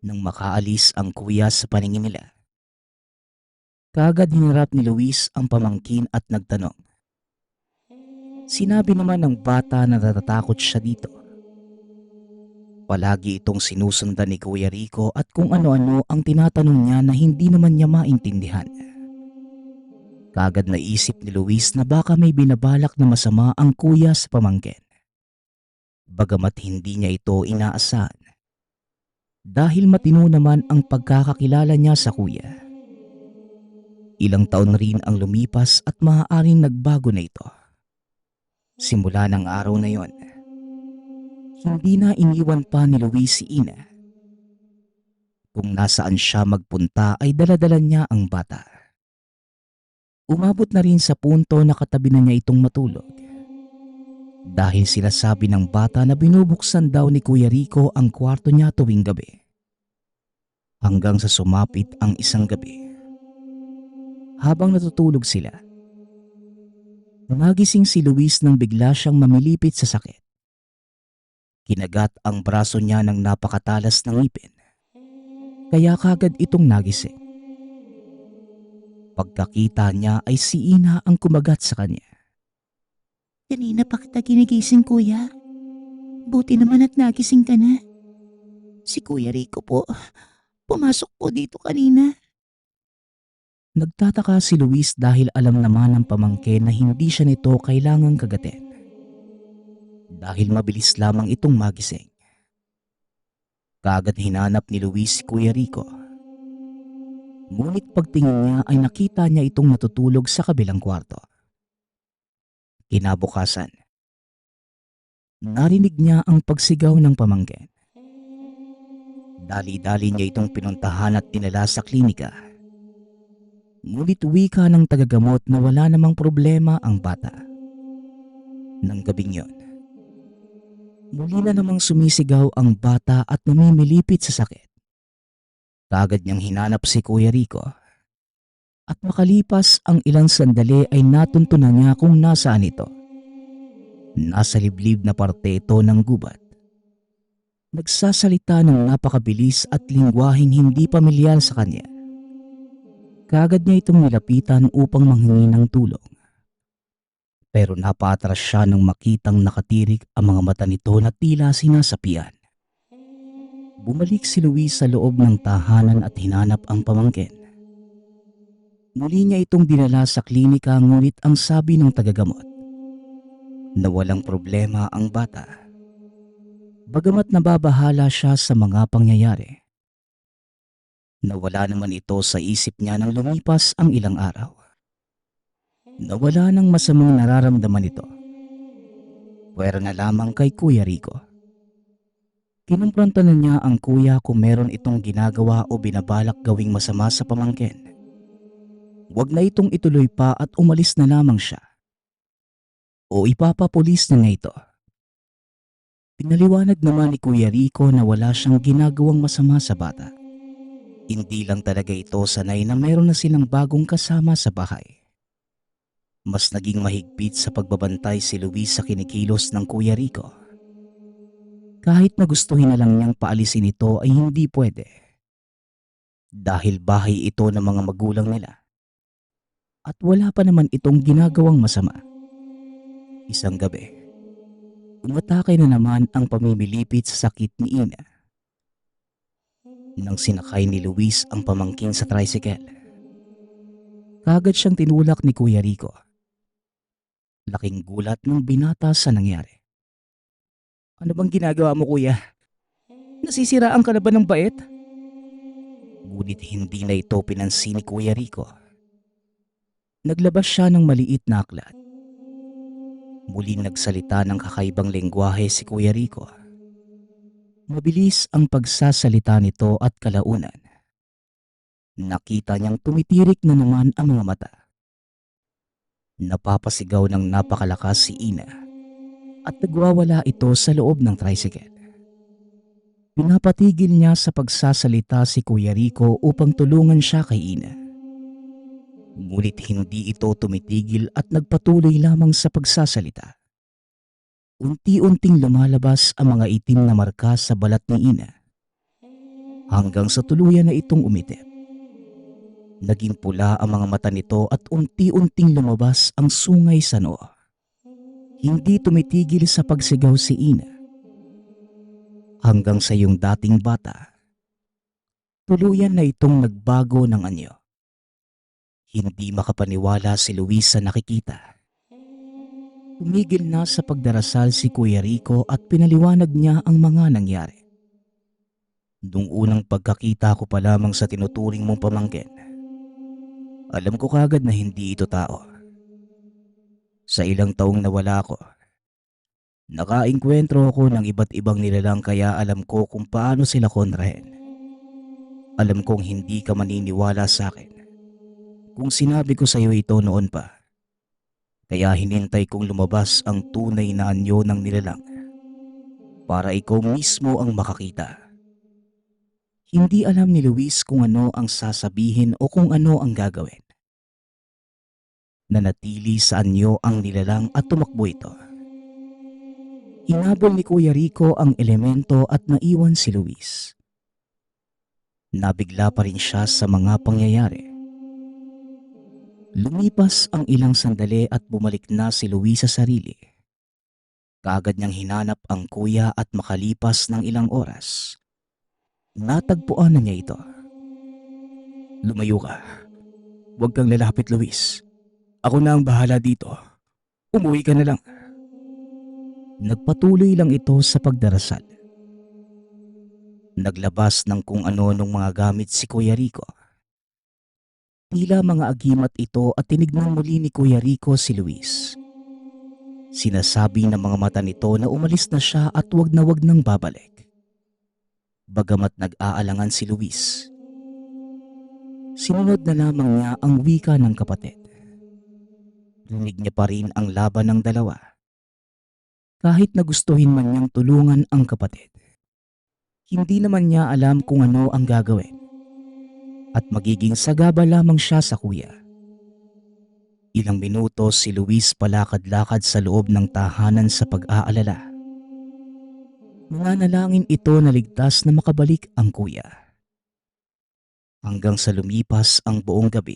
Nang makaalis ang kuya sa paningin nila, kaagad hinarap ni Luis ang pamangkin at nagtanong. Sinabi naman ng bata na natatakot siya dito. Palagi itong sinusundan ni Kuya Rico at kung ano-ano ang tinatanong niya na hindi naman niya maintindihan. Kaagad naisip ni Luis na baka may binabalak na masama ang kuya sa pamangkin. Bagamat hindi niya ito inaasahan. Dahil matino naman ang pagkakakilala niya sa kuya. Ilang taon rin ang lumipas at maaaring nagbago na ito. Simula ng araw na yon, hindi na iniwan pa ni Luis si Ina. Kung nasaan siya magpunta ay daladala niya ang bata. Umabot na rin sa punto na katabi na niya itong matulog. Dahil sila sabi ng bata na binubuksan daw ni Kuya Rico ang kwarto niya tuwing gabi. Hanggang sa sumapit ang isang gabi. Habang natutulog sila, nagising si Luis nang bigla siyang mamilipit sa sakit. Kinagat ang braso niya ng napakatalas ng ngipin. Kaya kagad itong nagising. Pagkakita niya ay si Ina ang kumagat sa kanya. Kanina pa kita ginigising, kuya. Buti naman at nagising ka na. Si Kuya Rico po, pumasok po dito kanina. Nagtataka si Luis dahil alam naman ng pamangkin na hindi siya nito kailangang kagatin. Dahil mabilis lamang itong magising. Kaagad hinanap ni Luis si Kuya Rico. Ngunit pagtingin niya ay nakita niya itong natutulog sa kabilang kwarto. Kinabukasan, narinig niya ang pagsigaw ng pamangkin. Dali-dali niya itong pinuntahan at dinala sa klinika. Ngunit wika ng tagagamot na wala namang problema ang bata. Nang gabing yon, muli na namang sumisigaw ang bata at namimilipit sa sakit. Kaagad niyang hinanap si Kuya Rico. At makalipas ang ilang sandali ay natuntunan niya kung nasaan ito. Nasa liblib na parte ito ng gubat. Nagsasalita ng napakabilis at lingwaheng hindi pamilyar sa kanya. Kaagad niya itong nilapitan upang manghingi ng tulong. Pero napaatras siya nang makitang nakatirik ang mga mata nito na tila sinasapian. Bumalik si Luis sa loob ng tahanan at hinanap ang pamangkin. Muli niya itong dinala sa klinika ngunit ang sabi ng tagagamot na walang problema ang bata. Bagamat nababahala siya sa mga pangyayari. Nawala naman ito sa isip niya nang lumipas ang ilang araw. Nawala ng masamang nararamdaman ito. Pwera na lamang kay Kuya Rico. Kinumpronta na niya ang kuya kung meron itong ginagawa o binabalak gawing masama sa pamangkin. Huwag na itong ituloy pa at umalis na lamang siya. O ipapapulis na niya ito. Pinaliwanag naman ni Kuya Rico na wala siyang ginagawang masama sa bata. Hindi lang talaga ito sanay na meron na silang bagong kasama sa bahay. Mas naging mahigpit sa pagbabantay si Luis sa kinikilos ng Kuya Rico. Kahit na gustuhin na lang niyang paalisin ito ay hindi pwede. Dahil bahay ito ng mga magulang nila. At wala pa naman itong ginagawang masama. Isang gabi, umatake na naman ang pamimilipit sa sakit ni Ina. Nang sinakay ni Luis ang pamangkin sa tricycle, kaagad siyang tinulak ni Kuya Rico. Laking gulat ng binata sa nangyari. Ano bang ginagawa mo, kuya? Nasisiraan ka na ba ng bait? Ngunit hindi na ito pinansin ni Kuya Rico. Naglabas siya ng maliit na aklat. Muling nagsalita ng kakaibang lengguwahe si Kuya Rico. Mabilis ang pagsasalita nito at kalaunan. Nakita niyang tumitirik na naman ang mga mata. Napapasigaw ng napakalakas si Ina at nagwawala ito sa loob ng tricycle. Pinapatigil niya sa pagsasalita si Kuya Rico upang tulungan siya kay Ina. Ngunit hindi ito tumitigil at nagpatuloy lamang sa pagsasalita. Unti-unting lumalabas ang mga itim na marka sa balat ni Ina. Hanggang sa tuluyan na itong umitip. Naging pula ang mga mata nito at unti-unting lumabas ang sungay sa noo. Hindi tumitigil sa pagsigaw si Ina. Hanggang sa yung dating bata, tuluyan na itong nagbago ng anyo. Hindi makapaniwala si Luis sa nakikita. Tumigil na sa pagdarasal si Kuya Rico at pinaliwanag niya ang mga nangyari. Nung unang pagkakita ko pa lamang sa tinuturing mong pamangkin, alam ko kagad na hindi ito tao. Sa ilang taong nawala ko, nakaengkwentro ako ng iba't ibang nilalang kaya alam ko kung paano sila kontrahin. Alam kong hindi ka maniniwala sa akin kung sinabi ko sa iyo ito noon pa. Kaya hinintay kong lumabas ang tunay na anyo ng nilalang para ikaw mismo ang makakita. Hindi alam ni Luis kung ano ang sasabihin o kung ano ang gagawin. Nanatili sa anyo ang nilalang at tumakbo ito. Hinabol ni Kuya Rico ang elemento at naiwan si Luis. Nabigla pa rin siya sa mga pangyayari. Lumipas ang ilang sandali at bumalik na si Luis sa sarili. Kaagad niyang hinanap ang kuya at makalipas ng ilang oras, natagpuan na niya ito. Lumayo ka. Huwag kang lalapit, Luis. Ako na ang bahala dito. Umuwi ka na lang. Nagpatuloy lang ito sa pagdarasal. Naglabas ng kung ano nung mga gamit si Kuya Rico. Tila mga agimat ito at tinignan muli ni Kuya Rico si Luis. Sinasabi ng mga mata nito na umalis na siya at wag nang babalik. Bagamat nag-aalangan si Luis, sinunod na lamang niya ang wika ng kapatid. Rinig niya pa rin ang laban ng dalawa. Kahit nagustuhin man niyang tulungan ang kapatid, hindi naman niya alam kung ano ang gagawin at magiging sagaba lamang siya sa kuya. Ilang minuto si Luis palakad-lakad sa loob ng tahanan sa pag-aalala. Nananalangin ito na ligtas na makabalik ang kuya. Hanggang sa lumipas ang buong gabi,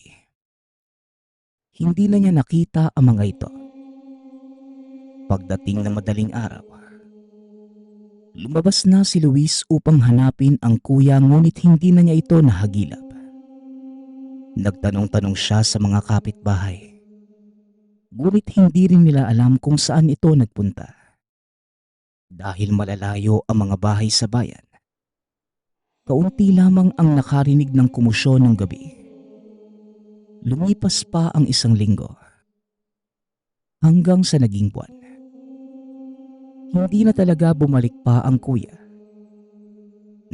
hindi na niya nakita ang mga ito. Pagdating ng madaling araw, lumabas na si Luis upang hanapin ang kuya ngunit hindi na niya ito nahagilap. Nagtanong-tanong siya sa mga kapitbahay, ngunit hindi rin nila alam kung saan ito nagpunta. Dahil malalayo ang mga bahay sa bayan, kaunti lamang ang nakarinig ng kumusyon ng gabi. Lumipas pa ang isang linggo, hanggang sa naging buwan. Hindi na talaga bumalik pa ang kuya.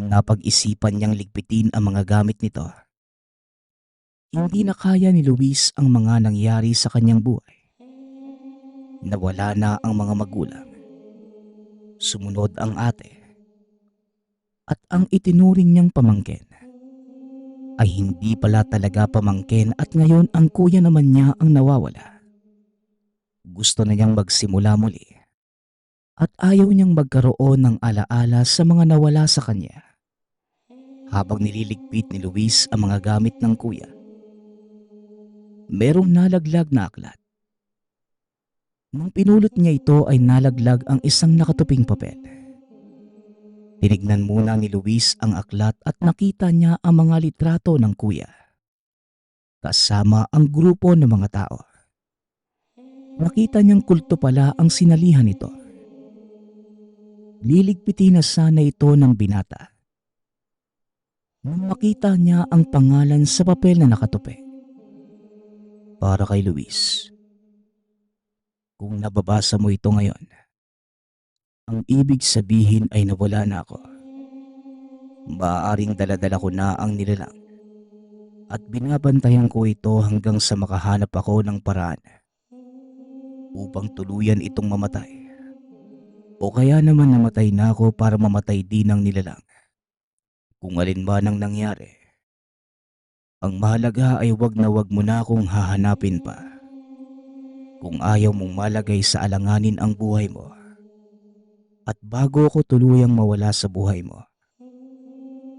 Napag-isipan niyang ligpitin ang mga gamit nito. Hindi na kaya ni Luis ang mga nangyari sa kanyang buhay. Nawala na ang mga magulang. Sumunod ang ate. At ang itinuring niyang pamangkin ay hindi pala talaga pamangkin at ngayon ang kuya naman niya ang nawawala. Gusto na niyang magsimula muli at ayaw niyang magkaroon ng alaala sa mga nawala sa kanya. Habang nililigpit ni Luis ang mga gamit ng kuya, merong nalaglag na aklat. Nung pinulot niya ito ay nalaglag ang isang nakatuping papel. Tinignan muna ni Luis ang aklat at nakita niya ang mga litrato ng kuya, kasama ang grupo ng mga tao. Nakita niyang kulto pala ang sinalihan nito. Liligpitin na sana ito ng binata. Nung makita niya ang pangalan sa papel na nakatupi, para kay Luis. Kung nababasa mo ito ngayon, ang ibig sabihin ay nawala na ako. Maaaring daladala ko na ang nilalang at binabantayan ko ito hanggang sa makahanap ako ng paraan upang tuluyan itong mamatay. O kaya naman namatay na ako para mamatay din ang nilalang. Kung alin man ang nangyari, ang mahalaga ay wag na wag mo na akong hahanapin pa. Kung ayaw mong malagay sa alanganin ang buhay mo, at bago ako tuluyang mawala sa buhay mo,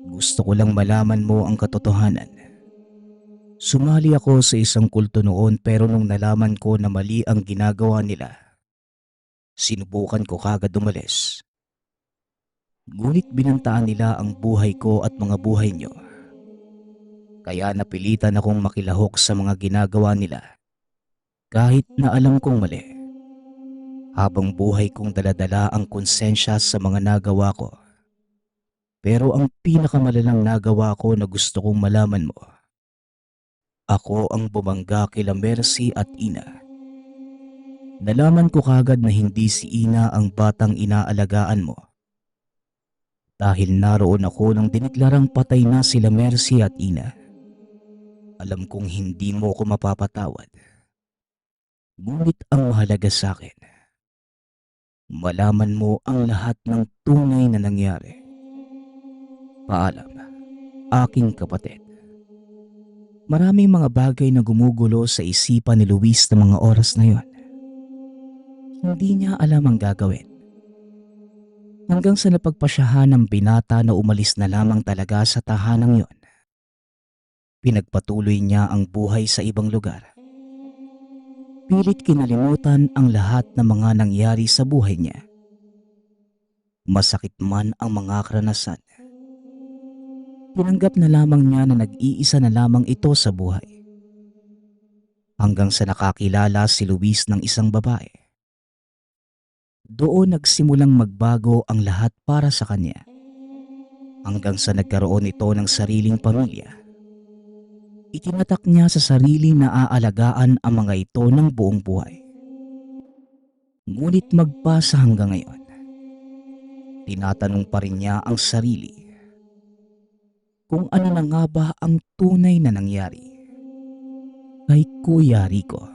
gusto ko lang malaman mo ang katotohanan. Sumali ako sa isang kulto noon pero nung nalaman ko na mali ang ginagawa nila, sinubukan ko kagad umalis. Ngunit binantaan nila ang buhay ko at mga buhay nyo. Kaya napilitan akong makilahok sa mga ginagawa nila. Kahit na alam kong mali. Habang buhay kong daladala ang konsensya sa mga nagawa ko. Pero ang pinakamalalang nagawa ko na gusto kong malaman mo. Ako ang bumangga kila Mercy at Ina. Nalaman ko kagad na hindi si Ina ang batang inaalagaan mo. Dahil naroon ako nang dineklarang patay na sila Mercy at Ina. Alam kong hindi mo ko mapapatawad. Ngunit ang mahalaga sa akin, malaman mo ang lahat ng tunay na nangyari. Paalam, aking kapatid. Maraming mga bagay na gumugulo sa isipan ni Luis na mga oras na yon. Hindi niya alam ang gagawin. Hanggang sa napagpasyahan ng binata na umalis na lamang talaga sa tahanang yon. Pinagpatuloy niya ang buhay sa ibang lugar. Pilit kinalimutan ang lahat ng mga nangyari sa buhay niya. masakit man ang mga karanasan. Tinanggap na lamang niya na nag-iisa na lamang ito sa buhay. Hanggang sa nakakilala si Luis ng isang babae. Doon nagsimulang magbago ang lahat para sa kanya. Hanggang sa nagkaroon ito ng sariling pamilya. Itinatak niya sa sarili na aalagaan ang mga ito ng buong buhay. Ngunit magpasa hanggang ngayon, tinatanong pa rin niya ang sarili kung ano na nga ba ang tunay na nangyari kay Kuya Rico.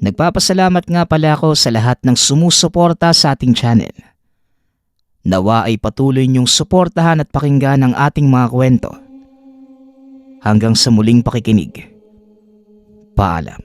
Nagpapasalamat nga pala ako sa lahat ng sumusuporta sa ating channel. Nawa ay patuloy niyong suportahan at pakinggan ang ating mga kwento. Hanggang sa muling pakikinig. Paalam.